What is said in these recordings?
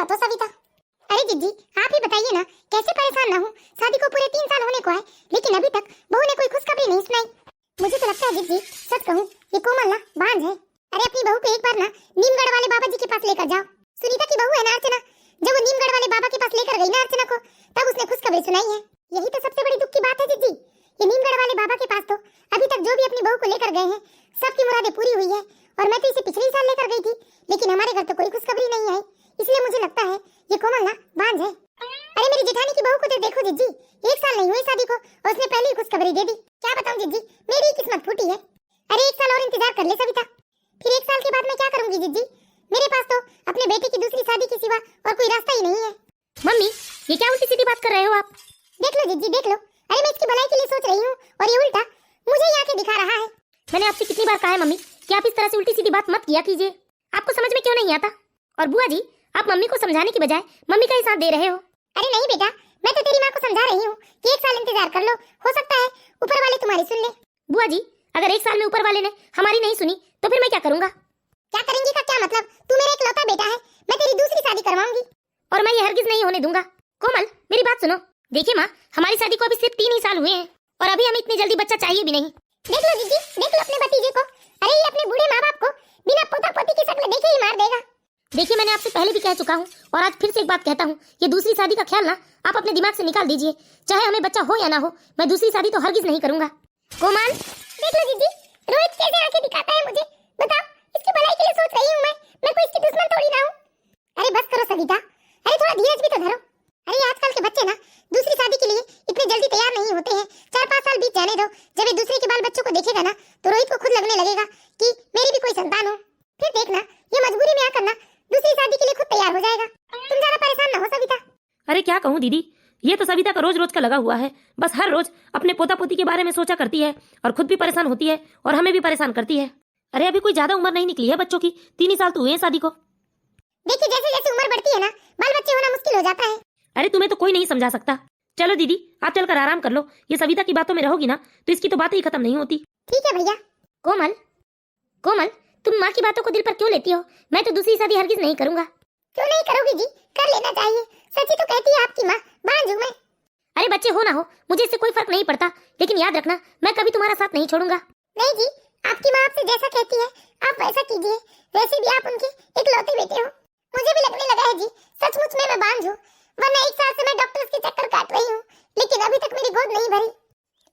तो सविता। अरे जिज्जी आप ही बताइए ना, कैसे परेशान ना हूँ। शादी को पूरे 3 साल होने को है, लेकिन अभी तक बहू ने कोई खुशखबरी नहीं सुनाई। मुझे तो लगता है जिज्जी, सच कहूँ ये कोमल ना बांझ है। अरे अपनी बहू को एक बार ना नीमगढ़ वाले बाबा जी के पास लेकर जाओ। सुनीता की बहू है ना अर्चना, जब वो नीमगढ़ वाले बाबा के पास लेकर गई ना अर्चना को, तब उसने खुशखबरी सुनाई है। यही तो सबसे बड़ी दुख की बात है जिज्जी। ये नीमगढ़ वाले बाबा के पास तो अभी तक जो भी अपनी बहू को लेकर गए हैं, सबकी मुरादें पूरी हुई है। और मैं तो इसे पिछले साल लेकर गई थी, लेकिन हमारे घर तो कोई खुशखबरी नहीं आई। इसलिए मुझे लगता है ये कोमल ना बांझ है। अरे मेरी जेठानी की बहू को तो देखो जिज्जी, 1 साल नहीं हुई शादी को और उसने पहले ही खुशखबरी दे दी। क्या बताऊं जिज्जी, मेरी किस्मत फूटी है। अरे 1 साल और इंतजार कर ले सविता, फिर 1 साल के बाद मैं क्या करूंगी जिज्जी। मेरे पास तो अपने बेटे की दूसरी शादी के सिवा और कोई रास्ता ही नहीं है। मम्मी ये क्या उल्टी सीधी बात कर रहे हो आप? देख लो जिज्जी देख लो, अरे मैं इसकी भलाई के लिए सोच रही हूँ और ये उल्टा मुझे ही आके दिखा रहा है। मैंने आपसे कितनी बार कहा है मम्मी कि आप इस तरह से उल्टी सीधी बात मत किया कीजिए। आपको समझ में क्यों नहीं आता? और बुआ जी आप मम्मी को समझाने की बजाय मम्मी का ही साथ दे रहे हो। अरे नहीं बेटा, मैं तो तेरी माँ को समझा रही हूँ कि 1 साल इंतजार कर लो, हो सकता है ऊपर वाले तुम्हारी सुन ले। बुआ जी अगर 1 साल में ऊपर वाले ने हमारी नहीं सुनी तो फिर मैं क्या करूंगा? क्या करेंगी का क्या मतलब? तू मेरा इकलौता बेटा है, मैं तेरी दूसरी शादी करवाऊंगी और मैं ये हरगिज नहीं होने दूंगा। कोमल मेरी बात सुनो। देखिए माँ, हमारी शादी को अभी सिर्फ 3 ही साल हुए हैं और अभी हमें इतनी जल्दी बच्चा चाहिए भी नहीं। देख लो दीदी, देख लो अपने भतीजे को। अरे ये अपने बूढ़े माँ बाप को बिना पोता पोती की शक्ल देखे ही मार देगा। देखिए मैंने आपसे पहले भी कह चुका हूँ और आज फिर से एक बात कहता हूँ, ये दूसरी शादी का ख्याल ना आप अपने दिमाग से निकाल दीजिए। चाहे हमें बच्चा हो या ना हो, मैं दूसरी शादी तो हरगिज नहीं करूंगा। कोमल देख लो दीदी, रोहित कैसे आंखें दिखाता है मुझे। बताओ, इसकी भलाई के लिए सोच रही हूँ मैं कोई इसकी दुश्मन थोड़ी ना हूँ। अरे बस करो सविता, अरे थोड़ा धीरज भी तो धरो। अरे आजकल के बच्चे ना दूसरी शादी के लिए इतने जल्दी तैयार नहीं होते हैं। 4-5 साल बीत जाने दो, जब ये दूसरे के बाल बच्चों को देखेगा ना तो रोहित को खुद लगने लगेगा कि मेरी भी कोई संतान हो। फिर देखना ये मजबूरी में आकर ना दूसरी शादी के लिए खुद तैयार हो जाएगा। तुम ज्यादा परेशान ना हो सविता। अरे क्या कहूँ दीदी, ये तो सविता का रोज रोज का लगा हुआ है। बस हर रोज अपने पोता पोती के बारे में सोचा करती है और खुद भी परेशान होती है और हमें भी परेशान करती है। अरे अभी कोई ज्यादा उम्र नहीं निकली है बच्चों की, 3 ही साल तो हुए हैं शादी को। देखिए जैसे जैसे उम्र बढ़ती है ना, बाल बच्चे होना मुश्किल हो जाता है। अरे तुम्हें तो कोई नहीं समझा सकता। चलो दीदी आप चलकर आराम कर लो, ये सविता की बातों में रहोगी ना तो इसकी तो बातें ही खत्म नहीं होती। ठीक है भैया। कोमल कोमल तुम माँ की बातों को दिल पर क्यों लेती हो? मैं तो दूसरी शादी हरगिज नहीं करूंगा। क्यों नहीं करोगी जी, कर लेना चाहिए। सच्ची तो कहती है आपकी माँ, बांझ हूं मैं। अरे बच्चे हो ना हो मुझे इससे कोई फर्क नहीं पड़ता, लेकिन याद रखना मैं कभी तुम्हारा साथ नहीं छोड़ूंगा। नहीं जी, आपकी माँ आपसे जैसा कहती है आप वैसा कीजिए। वैसे भी आप उनके इकलौते बेटे हो। मुझे भी लगने लगा है जी सचमुच में मैं बांझ हूँ, वरना 1 साल से मैं डॉक्टर्स के चक्कर काट रही हूँ, लेकिन अभी तक मेरी गोद नहीं भरी।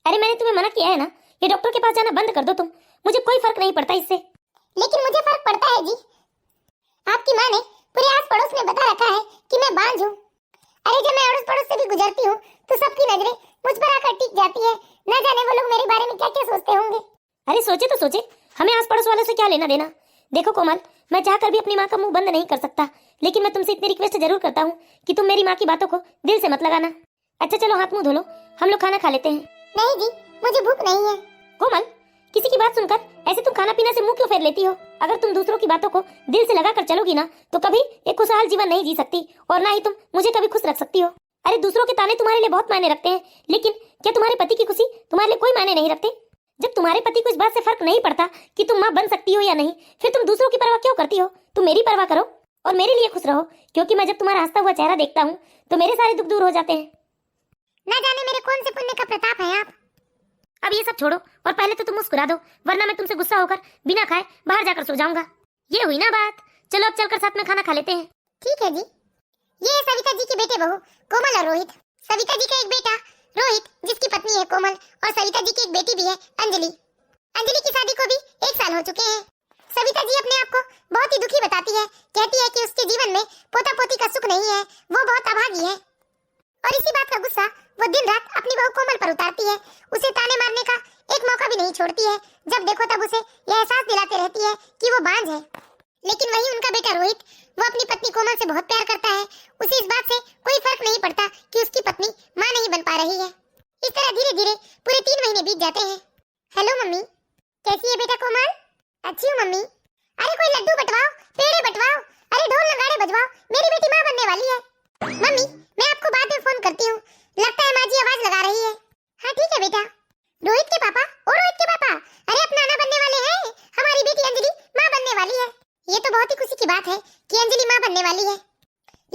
अरे मैंने तुम्हें मना किया है ना, ये डॉक्टर के पास जाना बंद कर दो तुम, मुझे कोई फर्क नहीं पड़ता इससे। लेकिन मुझे फर्क पड़ता है जी। आपकी माँ ने पूरे आस पड़ोस में बता रखा है कि मैं बांझ हूँ। अरे जब मैं अड़ोस पड़ोस से भी गुजरती हूँ तो सबकी नजरें मुझ पर आकर टिक जाती है। न जाने वो लोग मेरे बारे में क्या क्या सोचते होंगे। अरे सोचे तो सोचे, हमें आस पड़ोस वालों से क्या लेना देना। देखो कोमल, मैं चाहकर भी अपनी माँ का मुंह बंद नहीं कर सकता, लेकिन मैं तुमसे इतनी रिक्वेस्ट जरूर करता हूँ कि तुम मेरी माँ की बातों को दिल से मत लगाना। अच्छा चलो हाथ मुंह धो लो, हम लोग खाना खा लेते हैं। नहीं जी, मुझे भूख नहीं है। कोमल किसी की बात सुनकर ऐसे तुम खाना पीना से मुंह क्यों फेर लेती हो? अगर तुम दूसरों की बातों को दिल से लगाकर चलोगी ना तो कभी एक खुशहाल जीवन नहीं जी सकती और ना ही तुम मुझे कभी खुश रख सकती हो। अरे दूसरों के ताने तुम्हारे लिए बहुत मायने रखते हैं, लेकिन क्या तुम्हारे पति की खुशी तुम्हारे लिए कोई मायने नहीं रखते? जब तुम्हारे पति को इस बात से फर्क नहीं पड़ता कि तुम माँ बन सकती हो या नहीं, फिर तुम दूसरों की परवाह क्यों करती हो? तुम मेरी परवाह करो और मेरे लिए खुश रहो, क्योंकि मैं जब तुम्हारा हंसता हुआ चेहरा देखता हूँ तो मेरे सारे दुख दूर हो जाते हैं। ना जाने मेरे कौन से पुण्य का प्रताप है आप। अब ये सब छोड़ो और पहले तो तुम मुस्कुरा दो, वरना मैं तुमसे गुस्सा होकर बिना खाए बाहर जाकर सो जाऊंगा। ये हुई ना बात, चलो अब चलकर साथ में खाना खा लेते हैं। ठीक है जी। ये है सविता जी की बेटे बहू कोमल और रोहित। सविता जी का एक बेटा रोहित जिसकी पत्नी है कोमल, और सविता जी की एक बेटी भी है अंजलि। अंजलि की शादी को भी 1 साल हो चुके हैं। सविता जी अपने आप को बहुत ही दुखी बताती है, कहती है कि उसके जीवन में पोता पोती का सुख नहीं है, वो बहुत अभागी है। और इसी बात का गुस्सा वो दिन रात अपनी बहू कोमल पर उतारती है। उसे ताने मारने का एक मौका भी नहीं छोड़ती है। जब देखो तब उसे यह एहसास दिलाते रहती है कि वो बांझ है। लेकिन वही उनका बेटा रोहित, वो अपनी पत्नी कोमल से बहुत प्यार करता है। उसे इस बात से कोई फर्क नहीं पड़ता कि उसकी पत्नी माँ नहीं बन पा रही है। इस तरह धीरे धीरे पूरे 3 महीने बीत जाते हैं। हेलो मम्मी, कैसी है बेटा कोमल? अच्छी हूँ मम्मी। अरे कोई लड्डू बटवाओ, पेड़े बटवाओ, अरे ढोल नगाड़े बजवाओ, मेरी बेटी माँ बनने वाली है। मम्मी मैं आपको बाद में फोन करती हूँ, लगता है माँ जी आवाज लगा रही है। हाँ ठीक है बेटा। रोहित के पापा, ओ रोहित के पापा, अरे अब नाना बनने वाले हैं, हमारी बेटी अंजलि माँ बनने वाली है। ये तो बहुत ही खुशी की बात है कि अंजलि माँ बनने वाली है।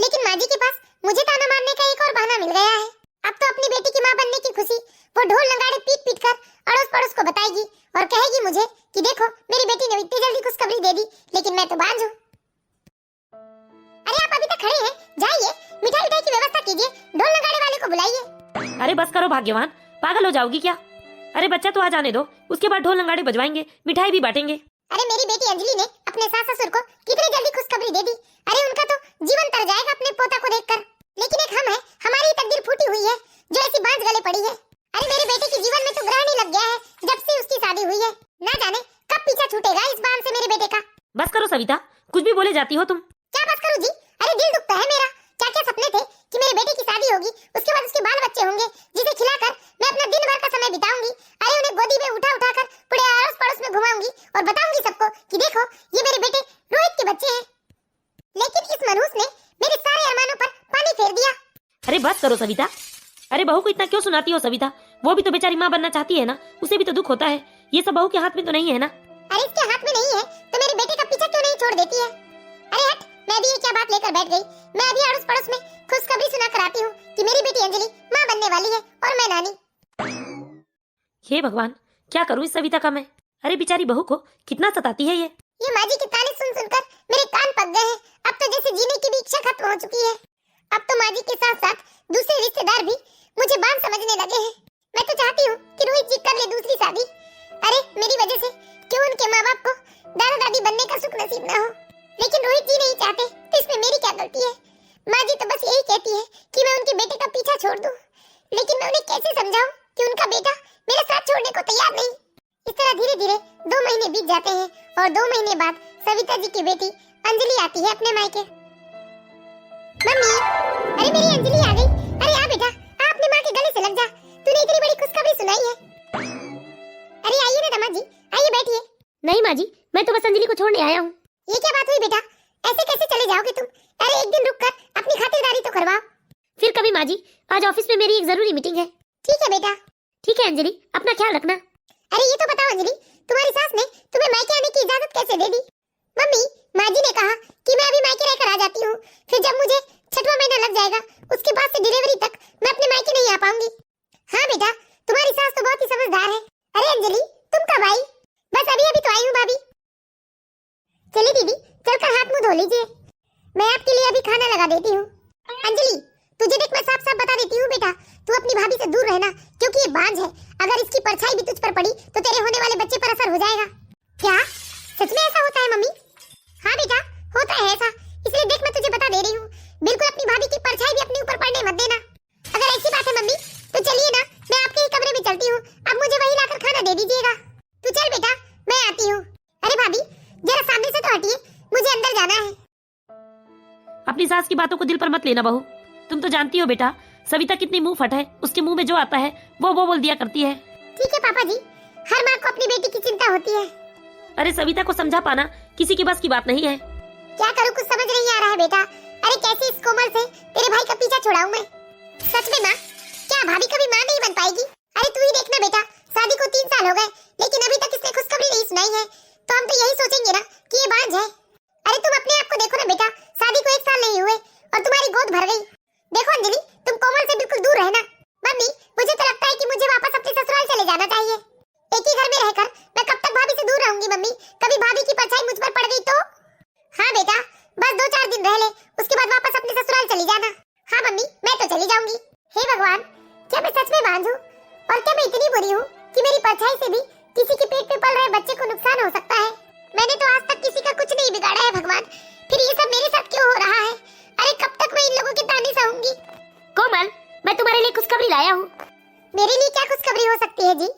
लेकिन माँ जी के पास मुझे ताना मारने का एक और बहाना मिल गया है। अब तो अपनी बेटी की माँ बनने की खुशी वो ढोल नगाड़े पीट पीट कर अड़ोस पड़ोस को बताएगी और कहेगी मुझे कि देखो मेरी बेटी ने इतनी जल्दी खुशखबरी दे दी, लेकिन मैं तो बांझ हूँ। अरे आप अभी तक खड़े हैं, जाइए मिठाई उठाई की व्यवस्था कीजिए, ढोल नगाड़े वाले को बुलाइए। अरे बस करो भाग्यवान, पागल हो जाओगी क्या? अरे बच्चा तो आ जाने दो, उसके बाद ढोल नगाड़े बजवाएंगे, मिठाई भी बांटेंगे। अरे मेरी बेटी अंजलि ने अपने सास ससुर को कितनी जल्दी खुशखबरी दे दी। अरे उनका तो जीवन तर जाएगा अपने पोता को देखकर, लेकिन एक हम है, हमारी तकदीर फूटी हुई है जो ऐसी बांझ गले पड़ी है। अरे मेरे बेटे के जीवन में तो ग्रहण ही लग गया है जब से उसकी शादी हुई है, ना जाने कब पीछा छूटेगा इस बांध से मेरे बेटे का। बस करो सविता, कुछ भी बोले जाती हो तुम। क्या बस करूं जी? अरे दिल दुखता है मेरा, क्या क्या सपने थे कि मेरे बेटे की शादी होगी, उसके बाद उसके बाल बच्चे होंगे जिसे खिलाकर मैं अपना दिन भर का समय बिताऊंगी। अरे उन्हें गोदी में उठा उठा कर पूरे आस पड़ोस में घुमाऊंगी और बताऊंगी सबको कि देखो ये मेरे बेटे रोहित के बच्चे हैं। लेकिन इस मनहूस ने मेरे सारे अरमानों पर पानी फेर दिया। अरे बस करो सविता, अरे बहू को इतना क्यों सुनाती हो सविता? वो भी तो बेचारी माँ बनना चाहती है ना, उसे भी तो दुख होता है। ये सब बहू के हाथ में तो नहीं है ना। अरे इसके हाथ में नहीं है तो मेरे बेटे का पीछा क्यों नहीं छोड़ देती है? अरे हट, मैं भी ये क्या बात लेकर बैठ गई? मैं अभी अड़ोस पड़ोस में खुशखबरी सुना कर आती हूँ कि मेरी बेटी अंजलि माँ बनने वाली है और मैं नानी। हे भगवान, क्या करूँ इस सविता का मैं? अरे बेचारी बहू को कितना सताती है ये माँ जी के ताने सुन सुनकर मेरे कान पक गए हैं। अब तो जैसे जीने की भी इच्छा खत्म हो चुकी है। अब तो माँ जी के साथ साथ दूसरे रिश्तेदार भी मुझे बांझ समझने लगे हैं। मैं तो चाहती हूँ कि रोहित जी कर ले दूसरी शादी। अरे मेरी वजह से क्यों उनके माँ बाप को दादा दादी बनने का सुख नसीब ना हो, लेकिन रोहित जी नहीं चाहते तो इसमें मेरी क्या गलती है? माँ जी तो बस यही कहती है कि मैं उनके बेटे का पीछा छोड़ दूं, लेकिन मैं उन्हें कैसे समझाऊं कि उनका बेटा मेरा साथ छोड़ने को तैयार नहीं। इस तरह धीरे धीरे 2 महीने बीत जाते हैं और 2 महीने बाद सविता जी की बेटी अंजलि आती है अपने मायके। मम्मी, अरे मेरी अंजलि आ गई। अरे आ बेटा, आ अपने माँ के गले से लग जा, तूने इतनी बड़ी खुशखबरी सुनाई है। अरे आइए ना दामाद जी, आइए बैठिए। नहीं माँ जी, मैं तो बस अंजलि को छोड़ने आया हूँ। ये क्या बात हुई बेटा, ऐसे कैसे चले जाओगे तुम? अरे एक दिन रुक कर अपनी खातिरदारी तो करवाओ। फिर कभी माँ जी, आज ऑफिस में मेरी एक जरूरी मीटिंग है। ठीक है बेटा। ठीक है अंजलि, अपना ख्याल रखना। अरे ये तो बताओ अंजलि, तुम्हारी सास ने तुम्हें मायके आने की इजाजत कैसे दे दी? मम्मी, माँ जी ने कहा कि मैं अभी मायके रहकर आ जाती हूँ, फिर जब मुझे 6वां महीना लग जाएगा उसके बाद से डिलीवरी तक मैं अपने मायके नहीं आ पाऊंगी। हाँ बेटा, तुम्हारी सास तो बहुत ही समझदार है। अरे अंजलि, तुम कब आई? बस अभी अभी तो आई हूँ भाभी। चलिए दीदी, चलकर हाथ मुंह धो लीजिए, मैं आपके लिए अभी खाना लगा देती हूँ। अंजलि, तुझे देख मैं साफ साफ बता देती हूँ बेटा, तू अपनी भाभी से दूर रहना, क्योंकि ये बांझ है। अगर इसकी परछाई भी तुझ पर पड़ी तो तेरे होने वाले बच्चे पर असर हो जाएगा। क्या सच में ऐसा होता है मम्मी? हाँ बेटा, होता है ऐसा, इसलिए देख मैं तुझे बता दे रही हूँ, बिल्कुल अपनी भाभी की परछाई भी अपने ऊपर पड़ने मत देना। अगर ऐसी बात है मम्मी तो चलिए ना, मैं आपके ही कमरे में चलती हूँ, अब मुझे वही लाकर खाना दे दीजिएगा। तू चल बेटा, मैं आती हूँ। अरे भाभी, जरा सामने से तो हटिए, मुझे अंदर जाना है। अपनी सास की बातों को दिल पर मत लेना बहू, तुम तो जानती हो बेटा सविता कितनी मुंह फट है, उसके मुंह में जो आता है वो बोल दिया करती है। ठीक है पापा जी, हर माँ को अपनी बेटी की चिंता होती है। अरे सविता को समझा पाना किसी के बस की बात नहीं है। क्या करूँ, कुछ समझ नहीं आ रहा है बेटा। अरे कैसे इस कोमल से तेरे भाई का पीछा छुड़ाऊं मैं? सच में माँ, क्या भाभी कभी माँ नहीं बन पाएगी? अरे तू ही देखना बेटा, शादी को 3 साल हो गए लेकिन अभी तक इसने खुशखबरी नहीं सुनाई है, तो हम तो यही सोचेंगे ना कि ये बांझ है। अरे तुम अपने आप को देखो ना बेटा, शादी को 1 साल नहीं हुए और तुम्हारी गोद भर गई। देखो अंजलि, तुम कोमल से बिल्कुल दूर रहना। मम्मी, मुझे तो लगता है कि मुझे वापस अपने ससुराल चले जाना चाहिए। एक ही घर में रहकर मैं कब तक भाभी से दूर रहूंगी मम्मी? कभी भाभी की परछाई मुझ पर पड़ गई तो? हाँ बेटा, बस 2-4 दिन रह ले, उसके बाद वापस अपने ससुराल चली जाना। हाँ मम्मी, मैं तो चली जाऊंगी। हे भगवान, क्या मैं सच में बांझ हूँ? और क्या मैं इतनी बुरी हूँ कि मेरी परछाई से भी किसी के पेट में पल रहे बच्चे को नुकसान हो सकता है? मैंने तो आज तक किसी का कुछ नहीं बिगाड़ा है भगवान, फिर ये सब मेरे साथ क्यों हो रहा है? अरे कब तक मैं इन लोगों के ताने सहूंगी? कोमल, मैं तुम्हारे लिए खुशखबरी लाया हूँ। मेरे लिए क्या खुशखबरी हो सकती है जी?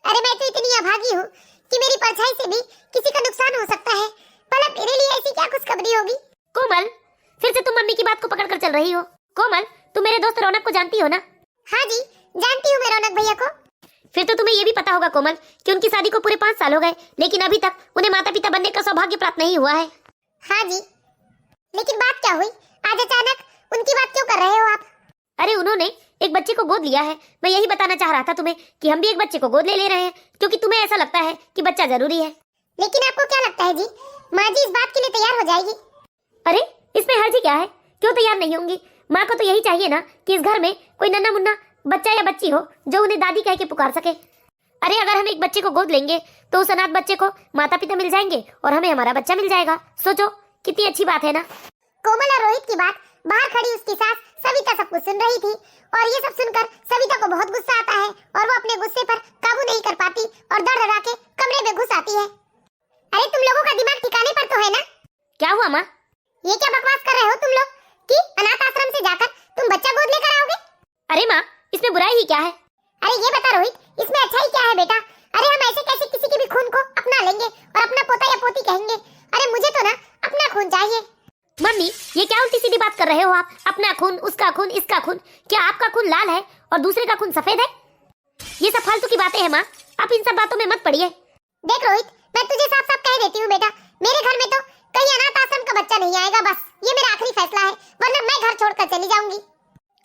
अरे मैं तो इतनी अभागी हूँ कि मेरी परछाई से भी किसी का नुकसान हो सकता है, भला मेरे लिए ऐसी क्या खुशखबरी होगी? कोमल, फिर से तुम मम्मी की बात को पकड़ कर चल रही हो। कोमल, तुम मेरे दोस्त रौनक को जानती हो ना? हाँ जी, जानती हूँ मैं रौनक भैया को। फिर तो तुम्हें ये भी पता होगा कोमल कि उनकी शादी को पूरे 5 साल हो गए, लेकिन अभी तक उन्हें माता पिता बनने का सौभाग्य प्राप्त नहीं हुआ है। हाँ जी, लेकिन बात क्या हुई? आज अचानक उनकी बात क्यों कर रहे हो आप? अरे उन्होंने एक बच्चे को गोद लिया है। मैं यही बताना चाह रहा था तुम्हें कि हम भी एक बच्चे को गोद ले रहे हैं, क्योंकि तुम्हें ऐसा लगता है कि बच्चा जरूरी है। लेकिन आपको क्या लगता है जी, माँ जी इस बात के लिए तैयार हो जाएगी? अरे इसमें हर्ज क्या है? क्यों तैयार नहीं होंगी? माँ को तो यही चाहिए ना कि इस घर में कोई नन्हा मुन्ना बच्चा या बच्ची हो जो उन्हें दादी कह के पुकार सके। अरे अगर हम एक बच्चे को गोद लेंगे तो उस अनाथ बच्चे को माता पिता मिल जाएंगे और हमें हमारा बच्चा मिल जाएगा। सोचो कितनी अच्छी बात है ना। कोमल और रोहित की बात बाहर खड़ी उसकी सास सविता सब कुछ सुन रही थी और ये सब सुनकर सविता को बहुत गुस्सा आता है और वो अपने गुस्से पर काबू नहीं कर पाती और डर के कमरे में घुस आती है। अरे तुम लोगों का दिमाग ठिकाने पर तो है ना? क्या हुआ माँ? ये क्या बकवास कर रहे हो तुम लोग कि अनाथ आश्रम से जाकर तुम बच्चा गोद लेकर आओगे? अरे माँ इसमें बुराई ही क्या है? अरे ये बता रोहित, इसमें अच्छाई क्या है बेटा? अरे हम ऐसे कैसे किसी के भी खून को अपना लेंगे और अपना पोता या पोती कहेंगे? अरे मुझे तो ना अपना खून चाहिए। मम्मी ये क्या उल्टी सीधी बात कर रहे हो आप? अपना खून, उसका खून, इसका खून। क्या आपका खून लाल है और दूसरे का खून सफेद है? ये सब फालतू की बातें हैं माँ, आप इन सब बातों में मत पड़िए। देख रोहित, मैं तुझे साफ साफ कह देती हूँ बेटा, मेरे घर में तो कहीं अनाथ आश्रम का बच्चा नहीं आएगा। बस ये मेरा आखिरी फैसला है, वरना मैं घर छोड़कर चली जाऊंगी।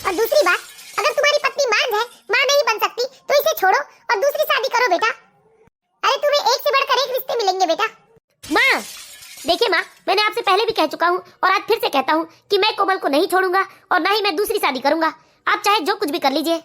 और दूसरी बात, अगर तुम्हारी पत्नी मांझ है, माँ नहीं बन सकती, तो इसे छोड़ो और दूसरी शादी करो बेटा। अरे तुम्हें एक से बढ़कर एक रिश्ते मिलेंगे बेटा। माँ देखिए माँ, मैंने आपसे पहले भी कह चुका हूँ और आज फिर से कहता हूँ कि मैं कोमल को नहीं छोड़ूंगा और ना ही मैं दूसरी शादी करूंगा। आप चाहे जो कुछ भी कर लीजिए।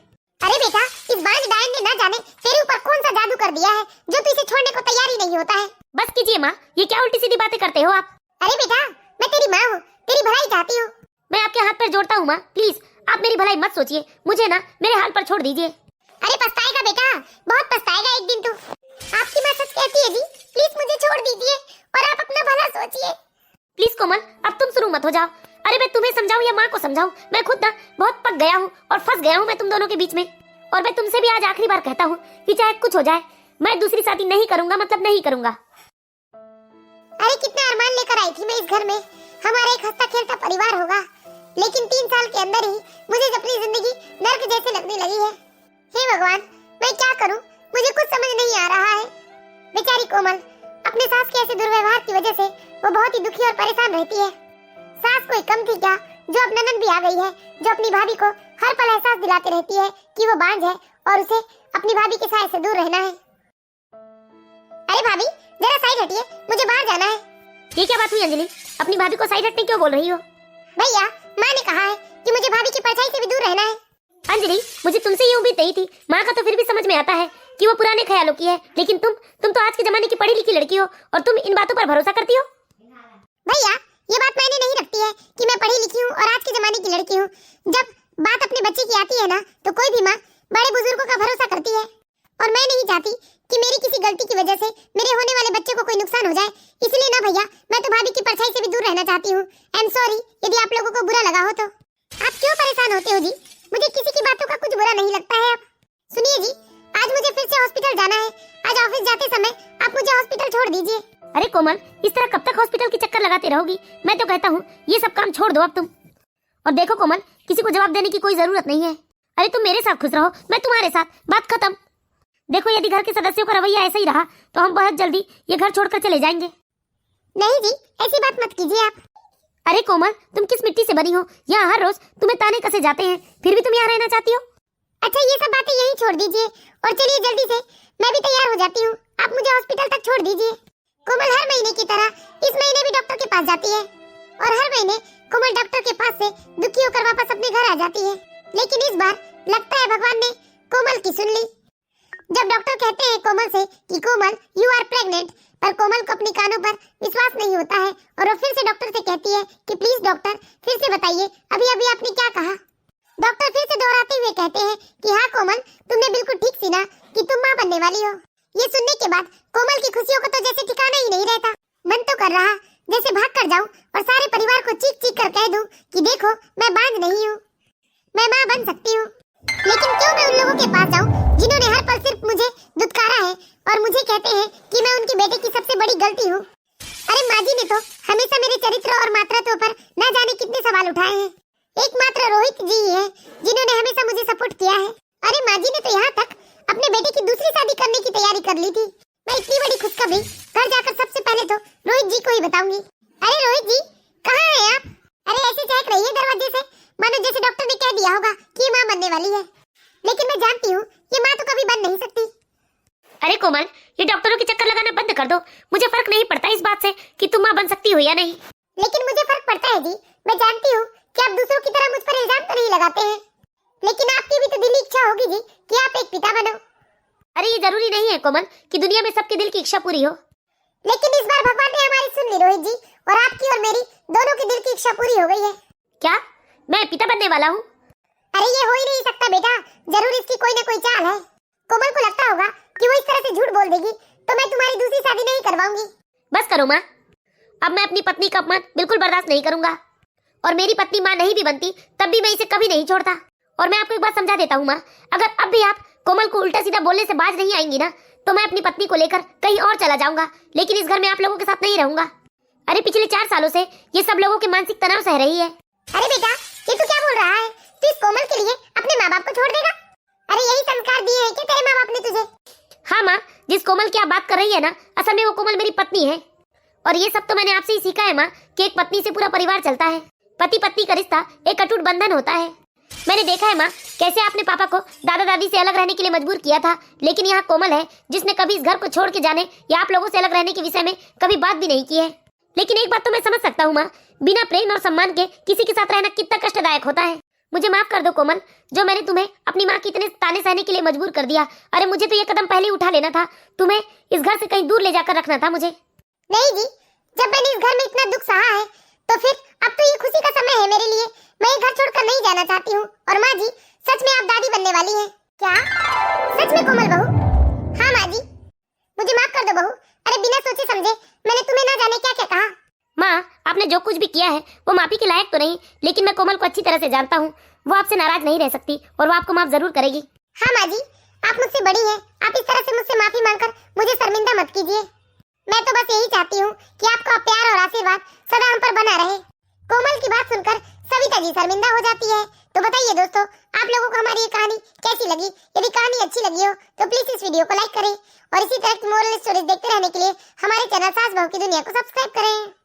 अरे बेटा, इस बांझ डायन ने ना जाने तेरे ऊपर कौन सा जादू कर दिया है जो तू इसे छोड़ने को तैयार ही नहीं होता है। बस कीजिए माँ, ये क्या उल्टी सीधी बातें करते हो आप? अरे बेटा, मैं तेरी माँ हूँ, तेरी भलाई चाहती हूँ। मैं आपके हाथ पर जोड़ता हूँ माँ, प्लीज आप मेरी भलाई मत सोचिए, मुझे ना मेरे हाल पर छोड़ दीजिए। अरे पछताएगा बेटा, बहुत पछताएगा एक दिन तू। आपकी माँ सच कहती है जी, प्लीज मुझे छोड़ दीजिए और आप अपना भला सोचिए। प्लीज कोमल अब तुम शुरू मत हो जाओ। अरे मैं तुम्हें समझाऊं या माँ को समझाऊं, मैं खुद ना बहुत पक गया हूँ और फंस गया हूँ मैं तुम दोनों के बीच में। और मैं तुमसे भी आज आखिरी बार कहता हूँ कि चाहे कुछ हो जाए, मैं दूसरी शादी नहीं करूंगा, मतलब नहीं करूंगा। अरे कितना अरमान लेकर आई थी मैं इस घर में, हमारा एक हंसता खेलता परिवार होगा, लेकिन 3 साल के अंदर ही मुझे अपनी जिंदगी नर्क जैसे लगने लगी है। हे भगवान, मैं क्या करूं, मुझे कुछ समझ नहीं आ रहा है। बेचारी कोमल, अपने सास के ऐसे दुर्व्यवहार की वजह से वो बहुत ही दुखी और परेशान रहती है। सास कोई कम थी क्या, जो अब ननद भी आ गई है, जो अपनी भाभी को हर पल एहसास दिलाती रहती है कि वो बांझ है और उसे अपनी भाभी के साय से दूर रहना है। अरे भाभी, जरा साइड हटिए, मुझे बाहर जाना है। ये क्या बात हुई अंजलि, अपनी भाभी को साइड हटने क्यों बोल रही हो? भैया, माँ ने कहा है कि मुझे भाभी की परछाई से भी दूर रहना है। अंजलि मुझे तुमसे ये उम्मीद नहीं थी। माँ का तो फिर भी समझ में आता है कि वो पुराने ख्यालों की है, लेकिन तुम तो आज के जमाने की पढ़ी लिखी लड़की हो और तुम इन बातों पर भरोसा करती हो। भैया, ये बात मैंने नहीं रखती है कि मैं पढ़ी लिखी हूँ और आज के जमाने की लड़की हूँ। जब बात अपने बच्चे की आती है ना, तो कोई भी माँ बड़े बुजुर्गों का भरोसा करती है। और मैं नहीं चाहती कि मेरी किसी गलती की वजह से मेरे होने वाले बच्चे को कोई नुकसान हो जाए। इसलिए ना भैया, मैं तो भाभी की परछाई से भी दूर रहना चाहती हूँ। आई एम सॉरी यदि आप लोगों को बुरा लगा हो तो। आप क्यों परेशान होते हो जी, मुझे किसी की बातों का कुछ बुरा नहीं लगता है। अब सुनिए जी, आज मुझे फिर से हॉस्पिटल जाना है। आज ऑफिस जाते समय आप मुझे हॉस्पिटल छोड़ दीजिए। अरे कोमल, इस तरह कब तक हॉस्पिटल के चक्कर लगाते रहोगी? मैं तो कहता हूँ ये सब काम छोड़ दो अब तुम। और देखो कोमल, किसी को जवाब देने की कोई जरूरत नहीं है। अरे तुम मेरे साथ खुश रहो, मैं तुम्हारे साथ, बात खत्म। देखो यदि घर के सदस्यों का रवैया ऐसा ही रहा तो हम बहुत जल्दी ये घर छोड़कर चले जाएंगे। नहीं जी, ऐसी बात मत कीजिए आप। अरे कोमल, तुम किस मिट्टी से बनी हो? यहाँ हर रोज तुम्हें ताने कसे जाते हैं, फिर भी तुम यहाँ रहना चाहती हो? अच्छा, ये सब बातें यहीं छोड़ दीजिए और चलिए जल्दी से, मैं भी तैयार हो जाती हूँ। आप मुझे हॉस्पिटल तक छोड़ दीजिए। कोमल हर महीने की तरह इस महीने भी डॉक्टर के पास जाती है और हर महीने कोमल डॉक्टर के पास से दुखी होकर वापस अपने घर आ जाती है। लेकिन इस बार लगता है भगवान ने कोमल की सुन ली। जब डॉक्टर कहते हैं कोमल से कि कोमल यू आर प्रेग्नेंट, पर कोमल को अपने कानों पर विश्वास नहीं होता है और वो फिर से डॉक्टर से कहती है कि प्लीज डॉक्टर फिर से बताइए अभी अभी आपने क्या कहा। डॉक्टर फिर से दोहराते हुए कहते हैं कि हाँ कोमल, तुमने बिल्कुल ठीक सुना कि तुम माँ बनने वाली हो। ये सुनने के बाद कोमल की खुशियों का तो जैसे ठिकाना ही नहीं रहता। मन तो कर रहा जैसे भाग कर जाऊं और सारे परिवार को चीख चीख कर कह दूं कि देखो मैं बांझ नहीं हूँ, मैं माँ बन सकती हूँ। लेकिन क्यों मैं उन लोगों के पास जाऊं जिन्होंने हर पल सिर्फ मुझे दुत्कारा है और मुझे कहते हैं कि मैं उनके बेटे की सबसे बड़ी गलती हूँ। अरे माँ जी ने तो हमेशा मेरे चरित्र और मातृत्व पर न जाने कितने सवाल उठाए हैं। एकमात्र रोहित जी है जिन्होंने हमेशा मुझे सपोर्ट किया है। अरे माँ जी ने तो यहाँ तक अपने बेटे की दूसरी शादी करने की तैयारी कर ली थी। मैं इतनी बड़ी खुशखबरी घर जाकर सबसे पहले तो रोहित जी को ही बताऊंगी। अरे रोहित जी, कहाँ हैं आप? अरे ऐसे चहक रही है दरवाजे से मानो जैसे डॉक्टर ने कह दिया होगा कि माँ बनने वाली है। लेकिन मैं जानती हूँ ये माँ तो कभी बन नहीं सकती। अरे कोमल, ये डॉक्टरों के चक्कर लगाना बंद कर दो। मुझे फर्क नहीं पड़ता इस बात से कि तुम माँ बन सकती हो या नहीं। लेकिन मुझे फर्क पड़ता है जी। मैं जानती हूँ कि आप की तरह मुझ पर इल्जाम तो नहीं लगाते हैं, लेकिन आपकी भी तो दिली इच्छा होगी जी कि आप एक पिता बनो। अरे ये जरूरी नहीं है कोमल कि दुनिया में सबके दिल की इच्छा पूरी हो। लेकिन इस बार भगवान ने हमारी सुन ली रोहित जी, और आपकी और मेरी दोनों की दिल की इच्छा पूरी हो गई है। क्या मैं पिता बनने वाला हूँ? अरे ये हो ही नहीं सकता बेटा, जरूर इसकी कोई ना कोई चाल है। कोमल को लगता होगा कि वो इस तरह से झूठ बोल देगी तो मैं तुम्हारी दूसरी शादी नहीं करवाऊंगी। बस करो माँ, अब मैं अपनी पत्नी का अपमान बिल्कुल बर्दाश्त नहीं करूंगा, और मेरी पत्नी माँ नहीं भी बनती तब भी मैं इसे कभी नहीं छोड़ता। और मैं आपको एक बात समझा देता हूँ माँ, अगर अब भी आप कोमल को उल्टा सीधा बोलने से बाज नहीं आएंगी ना, तो मैं अपनी पत्नी को लेकर कहीं और चला जाऊंगा, लेकिन इस घर में आप लोगों के साथ नहीं रहूंगा। अरे पिछले 4 सालों से ये सब लोगों के मानसिक तनाव सह रही है। अरे बेटा, ये तू क्या बोल रहा है? तू इस कोमल के लिए अपने माँ बाप को छोड़ देगा? अरे यही संस्कार दिए हैं क्या तेरे माँ बाप ने तुझे? हाँ माँ, जिस कोमल की आप बात कर रही है ना, असल में वो कोमल मेरी पत्नी है। और ये सब तो मैंने आपसे ही सीखा है माँ कि एक पत्नी से पूरा परिवार चलता है। पति पत्नी का रिश्ता एक अटूट बंधन होता है। मैंने देखा है माँ कैसे आपने पापा को दादा दादी से अलग रहने के लिए मजबूर किया था, लेकिन यहाँ कोमल है जिसने कभी इस घर को छोड़ के जाने या आप लोगों से अलग रहने के विषय में कभी बात भी नहीं की है। लेकिन एक बात तो मैं समझ सकता हूँ माँ, बिना प्रेम और सम्मान के किसी के साथ रहना कितना कष्टदायक होता है। मुझे माफ कर दो कोमल, जो मैंने तुम्हें अपनी माँ के इतने ताने सहने के लिए मजबूर कर दिया। अरे मुझे तो ये कदम पहले उठा लेना था, तुम्हें इस घर से कहीं दूर ले जाकर रखना था मुझे। नहीं जी, जब मैंने इस घर में इतना दुख सहा है तो फिर अब तो ये खुशी का समय है मेरे लिए। मैं ये घर छोड़कर नहीं जाना चाहती हूँ। और माँ जी, सच में आप दादी बनने वाली हैं क्या? सच में कोमल बहू? हाँ माँ जी, मुझे माफ कर दो बहू। अरे बिना सोचे समझे मैंने तुम्हें ना जाने क्या क्या कहा। माँ, आपने जो कुछ भी किया है वो माफी के लायक तो नहीं, लेकिन मैं कोमल को अच्छी तरह से जानता हूँ, वो आपसे नाराज नहीं रह सकती और वो आपको माफ जरूर करेगी। हाँ माँ जी, आप मुझसे बड़ी हैं, आप इस तरह से मुझसे माफी मांगकर मुझे शर्मिंदा मत कीजिए। मैं तो बस यही चाहती हूँ कि आपका प्यार और आशीर्वाद सदा हम पर बना रहे। कोमल की बात सुनकर सविता जी शर्मिंदा हो जाती है। तो बताइए दोस्तों, आप लोगों को हमारी ये कहानी कैसी लगी? यदि कहानी अच्छी लगी हो तो प्लीज इस वीडियो को लाइक करें और इसी तरह की मोरल स्टोरीज देखते रहने के लिए हमारे चैनल सास बहू की दुनिया को सब्सक्राइब करें।